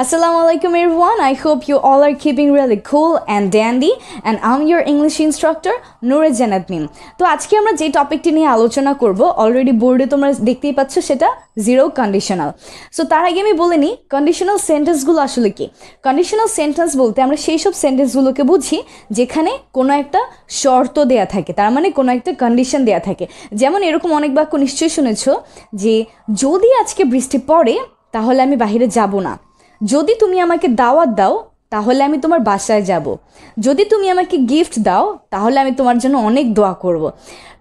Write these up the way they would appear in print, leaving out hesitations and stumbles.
Assalamualaikum everyone. I hope you all are keeping really cool and dandy and I'm your English instructor Noor Janat Mim. তো আজকে আমরা যে টপিকটি নিয়ে আলোচনা করব অলরেডি বোর্ডে তোমরা দেখতেই পাচ্ছ সেটা জিরো কন্ডিশনাল। সো তার আগে আমি বলে নিই কন্ডিশনাল সেন্টেন্সগুলো আসলে কি। কন্ডিশনাল সেন্টেন্স বলতে আমরা সেই সব সেন্টেন্সগুলোকে বুঝি যেখানে কোনো একটা শর্ত দেয়া থাকে, তার মানে কোনো একটা কন্ডিশন দেয়া থাকে। যেমন এরকম অনেক বাক্য নিশ্চয়ই শুনেছো যে যদি আজকে বৃষ্টি পড়ে তাহলে আমি বাইরে যাব না, যদি তুমি আমাকে দাওয়াত দাও তাহলে আমি তোমার বাসায় যাব, যদি তুমি আমাকে গিফট দাও তাহলে আমি তোমার জন্য অনেক দোয়া করব।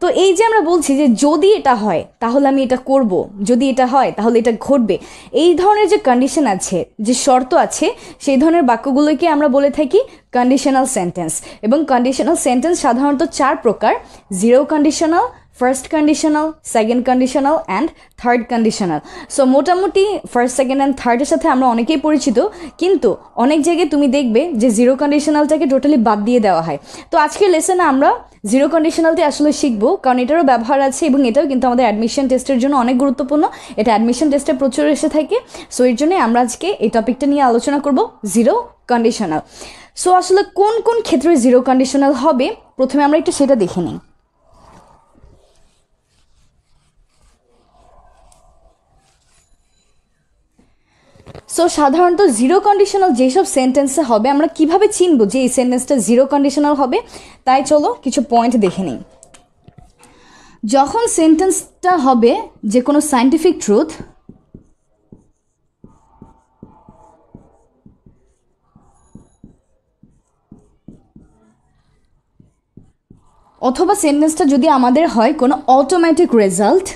তো এই যে আমরা বলছি যে যদি এটা হয় তাহলে আমি এটা করব, যদি এটা হয় তাহলে এটা ঘটবে, এই ধরনের যে কন্ডিশন আছে, যে শর্ত আছে, সেই ধরনের বাক্যগুলোকে আমরা বলে থাকি কন্ডিশনাল সেন্টেন্স। এবং কন্ডিশনাল সেন্টেন্স সাধারণত চার প্রকার: zero conditional, first conditional, second conditional and third conditional. So মোটামুটি ফার্স্ট, সেকেন্ড অ্যান্ড থার্ডের সাথে আমরা অনেকেই পরিচিত, কিন্তু অনেক জায়গায় তুমি দেখবে যে জিরো কন্ডিশনালটাকে টোটালি বাদ দিয়ে দেওয়া হয়। তো আজকের লেসনে আমরা জিরো কন্ডিশনালটি আসলে শিখবো, কারণ এটারও ব্যবহার আছে এবং এটাও কিন্তু আমাদের অ্যাডমিশন টেস্টের জন্য অনেক গুরুত্বপূর্ণ। এটা অ্যাডমিশন টেস্টে প্রচুর এসে থাকে। সো এর জন্য আমরা আজকে এই টপিকটা নিয়ে আলোচনা করব, জিরো কন্ডিশনাল। সো আসলে কোন কোন ক্ষেত্রে জিরো কন্ডিশনাল হবে প্রথমে আমরা একটু সেটা দেখে নিই। সো সাধারণত জিরো কন্ডিশনাল যেসব সেন্টেন্সে হবে আমরা কিভাবে চিনব যে এই সেন্টেন্সটা জিরো কন্ডিশনাল হবে, তাই চলো কিছু পয়েন্ট দেখে নিই। যখন সেন্টেন্সটা হবে যে কোনো সায়েন্টিফিক ট্রুথ অথবা সেন্টেন্সটা যদি আমাদের হয় কোনো অটোমেটিক রেজাল্ট,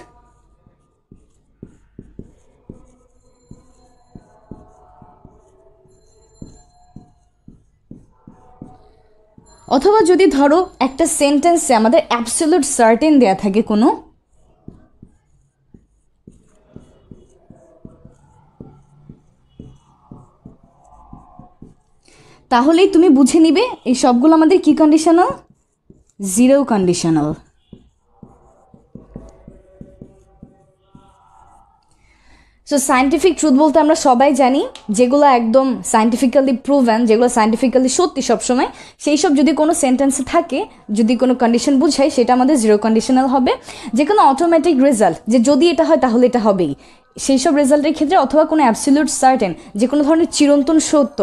অথবা যদি ধরো একটা সেন্টেন্সে আমাদের অ্যাবসলিউট সার্টেন দেয়া থাকে কোনো, তাহলেই তুমি বুঝে নিবে এই সবগুলো আমাদের কি conditional, zero conditional. So scientific truth বলতে আমরা সবাই জানি যেগুলো একদম সায়েন্টিফিক্যালি প্রুভেন, যেগুলো সায়েন্টিফিক্যালি সত্যি সবসময়, সেই সব যদি কোনো সেন্টেন্সে থাকে, যদি কোনো কন্ডিশন বুঝায়, সেটা আমাদের জিরো কন্ডিশনাল হবে। যে কোনো অটোমেটিক রেজাল্ট, যে যদি এটা হয় তাহলে এটা হবেই, সেই সব রেজাল্টের ক্ষেত্রে, অথবা কোনো অ্যাবসলিউট সার্টেন, যে কোনো ধরনের চিরন্তন সত্য,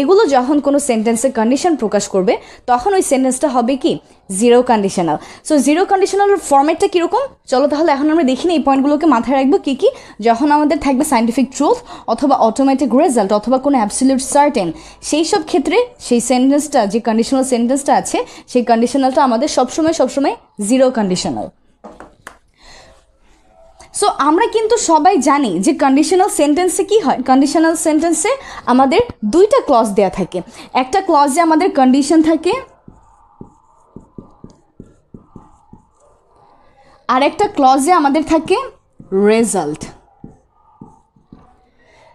এগুলো যখন কোনো সেন্টেন্সে কন্ডিশন প্রকাশ করবে তখন ওই সেন্টেন্সটা হবে কি, জিরো কন্ডিশনাল। সো জিরো কন্ডিশনালের ফর্ম্যাটটা কীরকম, চলো তাহলে এখন আমরা দেখি না এই পয়েন্টগুলোকে মাথায় রাখবো কী কী। যখন আমাদের থাকবে সায়েন্টিফিক ট্রুথ অথবা অটোমেটিক রেজাল্ট অথবা কোনো অ্যাবসলিউট সার্টেন, সেই সব ক্ষেত্রে সেই সেন্টেন্সটা, যে কন্ডিশনাল সেন্টেন্সটা আছে, সেই কন্ডিশনালটা আমাদের সবসময় জিরো কন্ডিশনাল। সো আমরা কিন্তু সবাই জানি যে কন্ডিশনাল সেন্টেন্সে কি হয়। কন্ডিশনাল সেন্টেন্সে আমাদের দুইটা ক্লজ দেয়া থাকে। একটা ক্লজে আমাদের কন্ডিশন থাকে, আর একটা ক্লজে আমাদের থাকে রেজাল্ট।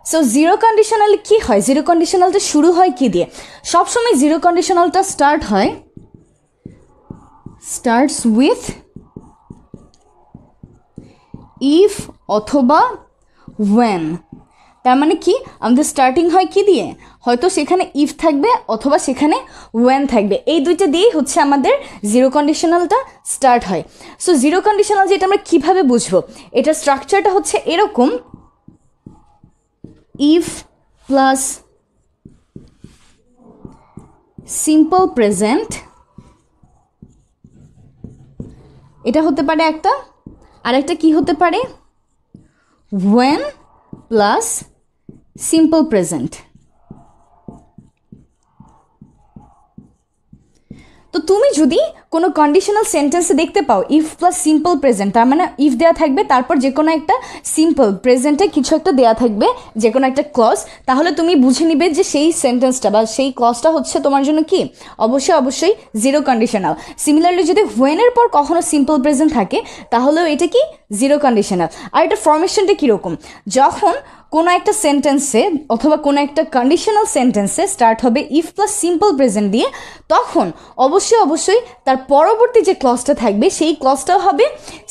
সো জিরো কন্ডিশনাল কি হয়, জিরো কন্ডিশনালটা শুরু হয় কি দিয়ে? সবসময় জিরো কন্ডিশনালটা স্টার্টস উইথ ইফ অথবা ওয়েন। তার মানে কি, আমাদের স্টার্টিং হয় কি দিয়ে? হয়তো সেখানে ইফ থাকবে অথবা সেখানে ওয়েন থাকবে, এই দুইটা দিয়েই হচ্ছে আমাদের জিরো কন্ডিশনালটা স্টার্ট হয়। সো জিরো কন্ডিশনাল যেটা আমরা কিভাবে বুঝবো, এটার স্ট্রাকচারটা হচ্ছে এরকম: ইফ প্লাস সিম্পল প্রেজেন্ট, এটা হতে পারে একটা, আর একটা কি হতে পারে, when প্লাস সিম্পল প্রেজেন্ট। তো তুমি যদি কোনো কন্ডিশনাল সেন্টেন্সে দেখতে পাও ইফ প্লাস সিম্পল প্রেজেন্ট, তার মানে ইফ দেওয়া থাকবে, তারপর যে কোনো একটা সিম্পল প্রেজেন্টে কিছু একটা দেওয়া থাকবে, যে কোনো একটা ক্লজ, তাহলে তুমি বুঝে নিবে যে সেই সেন্টেন্সটা বা সেই ক্লজটা হচ্ছে তোমার জন্য কি, অবশ্যই জিরো কন্ডিশনাল। সিমিলারলি যদি হোয়েনের পর কখনো সিম্পল প্রেজেন্ট থাকে তাহলেও এটা কি, জিরো কন্ডিশনাল। আর এটা ফরমেশনটা কীরকম, যখন কোনো একটা সেন্টেন্সে অথবা কোনো একটা কন্ডিশনাল সেন্টেন্সে স্টার্ট হবে ইফ প্লাস সিম্পল প্রেজেন্ট দিয়ে, তখন অবশ্যই তার পরবর্তী যে ক্লজটা থাকবে সেই ক্লজটাও হবে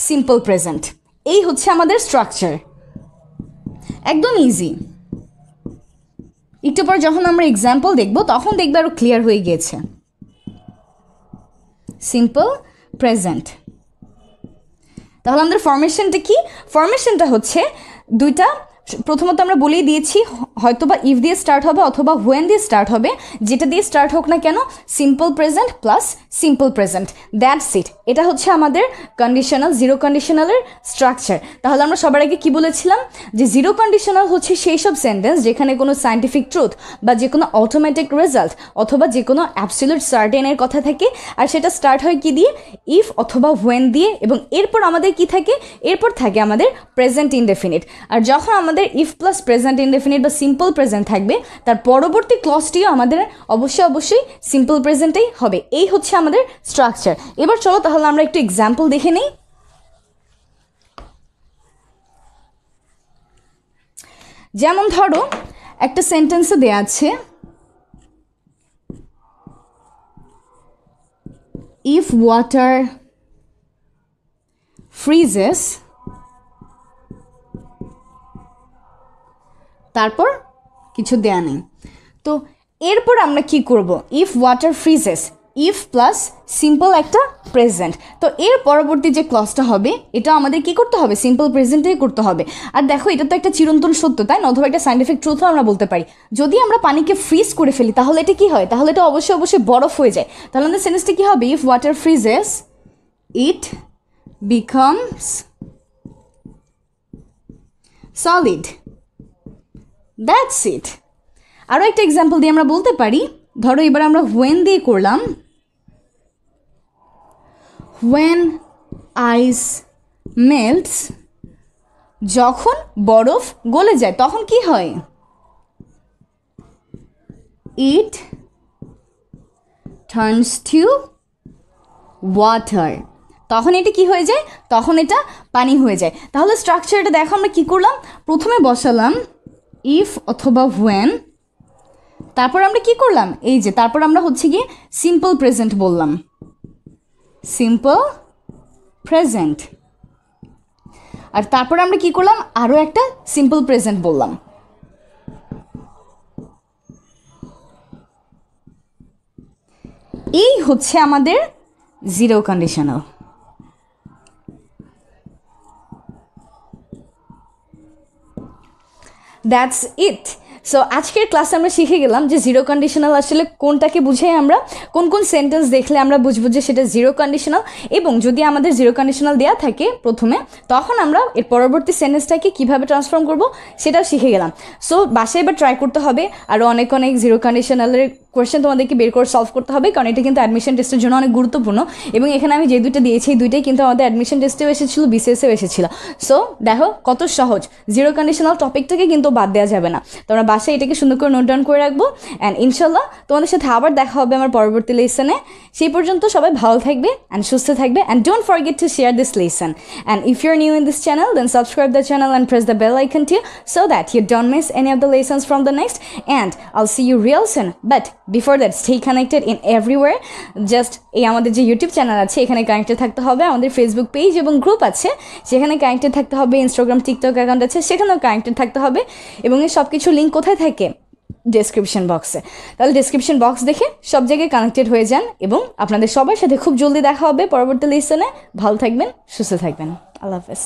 সিম্পল প্রেজেন্ট। এই হচ্ছে আমাদের স্ট্রাকচার, একদম ইজি। একটু পর যখন আমরা এক্সাম্পল দেখব তখন দেখবে আরও ক্লিয়ার হয়ে গিয়েছে। Simple present. তাহলে আমাদের ফরমেশনটা কি? ফরমেশনটা হচ্ছে দুইটা, প্রথমত আমরা বলেই দিয়েছি হয়তো বা ইফ দিয়ে স্টার্ট হবে অথবা হোয়েন দিয়ে স্টার্ট হবে, যেটা দিয়ে স্টার্ট হোক না কেন simple present plus simple present, that's it. এটা হচ্ছে আমাদের কন্ডিশনাল, জিরো কন্ডিশনালের স্ট্রাকচার। তাহলে আমরা সবার আগে কি বলেছিলাম যে জিরো কন্ডিশনাল হচ্ছে সেই সব সেন্টেন্স যেখানে কোনো সায়েন্টিফিক ট্রুথ বা যে কোনো অটোমেটিক রেজাল্ট অথবা যে কোনো অ্যাবসলিউট সার্টেনের কথা থাকে, আর সেটা স্টার্ট হয় কি দিয়ে? ইফ অথবা হোয়েন দিয়ে, এবং এরপর আমাদের কি থাকে? এরপর থাকে আমাদের প্রেজেন্ট ইনডেফিনিট। আর যখন আমাদের ইফ প্লাস প্রেজেন্ট ইনডেফিনিট বা সিম্পল প্রেজেন্ট থাকবে, তার পরবর্তী ক্লজটিও আমাদের অবশ্যই সিম্পল প্রেজেন্টেই হবে। এই হচ্ছে আমাদের স্ট্রাকচার। এবার চলো তাহলে আমরা একটু এক্সাম্পল দেখে নিই। যেমন ধরো একটা সেন্টেন্সে দেয়া আছে ইফ ওয়াটার ফ্রিজেস, তারপর কিছু দেয়া নেই। তো এরপর আমরা কি করব? If water freezes, if plus simple একটা প্রেজেন্ট। তো এর পরবর্তী যে ক্লজটা হবে এটা আমাদের কি করতে হবে? সিম্পল প্রেজেন্টেই করতে হবে। আর দেখো এটা তো একটা চিরন্তন সত্য, তাই না? অথবা একটা সায়েন্টিফিক ট্রুথও আমরা বলতে পারি। যদি আমরা পানিকে ফ্রিজ করে ফেলি তাহলে এটা কি হয়? তাহলে এটা অবশ্যই বরফ হয়ে যায়। তাহলে আমাদের সেন্টেন্সটা কি হবে? If water freezes it becomes solid, that's it. আরও একটা এক্সাম্পল দিয়ে আমরা বলতে পারি, ধরো এবার আমরা হোয়েন দিয়ে করলাম, হোয়েন আইস মেল্টস, যখন বরফ গলে যায় তখন কি হয়? ইট টার্নস টু ওয়াটার, তখন এটা কি হয়ে যায়? তখন এটা পানি হয়ে যায়। তাহলে স্ট্রাকচারটা দেখো আমরা কি করলাম, প্রথমে বসালাম ইফ অথবা হোয়েন, তারপর আমরা কি করলাম? এই যে তারপর আমরা হচ্ছে গিয়ে সিম্পল প্রেজেন্ট বললাম, সিম্পল প্রেজেন্ট। আর তারপর আমরা কি করলাম? আরও একটা সিম্পল প্রেজেন্ট বললাম। এই হচ্ছে আমাদের zero conditional. That's it. So আজকের ক্লাসে আমরা শিখে গেলাম যে জিরো কন্ডিশনাল আসলে কোনটাকে বুঝাই, আমরা কোন কোন সেন্টেন্স দেখলে আমরা বুঝবো যে সেটা জিরো কন্ডিশনাল, এবং যদি আমাদের জিরো কন্ডিশনাল দেওয়া থাকে প্রথমে, তখন আমরা এর পরবর্তী সেন্টেন্সটাকে কীভাবে ট্রান্সফর্ম করবো সেটাও শিখে গেলাম। সো বাসায় এবার ট্রাই করতে হবে, আরও অনেক জিরো কন্ডিশনালের কোয়েশ্চেন তোমাদেরকে বের করে সলভ করতে হবে, কারণ এটা কিন্তু অ্যাডমিশন টেস্টের জন্য অনেক গুরুত্বপূর্ণ। এবং এখানে আমি যে দুইটা দিয়েছি এই দুইটাই কিন্তু আমাদের অ্যাডমিশন টেস্টেও এসেছিলো, বিসিএসেও এসেছিলো। সো দেখো কত সহজ, জিরো কন্ডিশনাল টপিকটাকে কিন্তু বাদ দেওয়া যাবে না। তোমরা বাসায় এটাকে সুন্দর করে নোট ডাউন করে রাখবো, অ্যান্ড ইনশাল্লাহ তোমাদের সাথে আবার দেখা হবে আমার পরবর্তী লেসনে। সেই পর্যন্ত সবাই ভালো থাকবে অ্যান্ড সুস্থ থাকবে, and don't forget to share this lesson, and if you are new in this channel then subscribe the channel and press the bell icon too, so that you don't miss any of the lessons from the next, and I'll see you real soon. But before that, stay connected in everywhere. Just এই আমাদের যে YouTube channel আছে এখানে connected থাকতে হবে, আমাদের Facebook page এবং group আছে সেখানে কানেক্টেড থাকতে হবে, ইনস্টাগ্রাম টিকটক অ্যাকাউন্ট আছে সেখানেও কানেক্টেড থাকতে হবে, এবং এই সব কিছু লিঙ্ক কোথায় থাকে? ডেসক্রিপশন বক্সে। তাহলে ডেসক্রিপশন বক্স দেখে সব জায়গায় কানেক্টেড হয়ে যান, এবং আপনাদের সবার সাথে খুব জলদি দেখা হবে পরবর্তী লেসনে। ভালো থাকবেন, সুস্থ থাকবেন। আল্লাহ হাফেজ।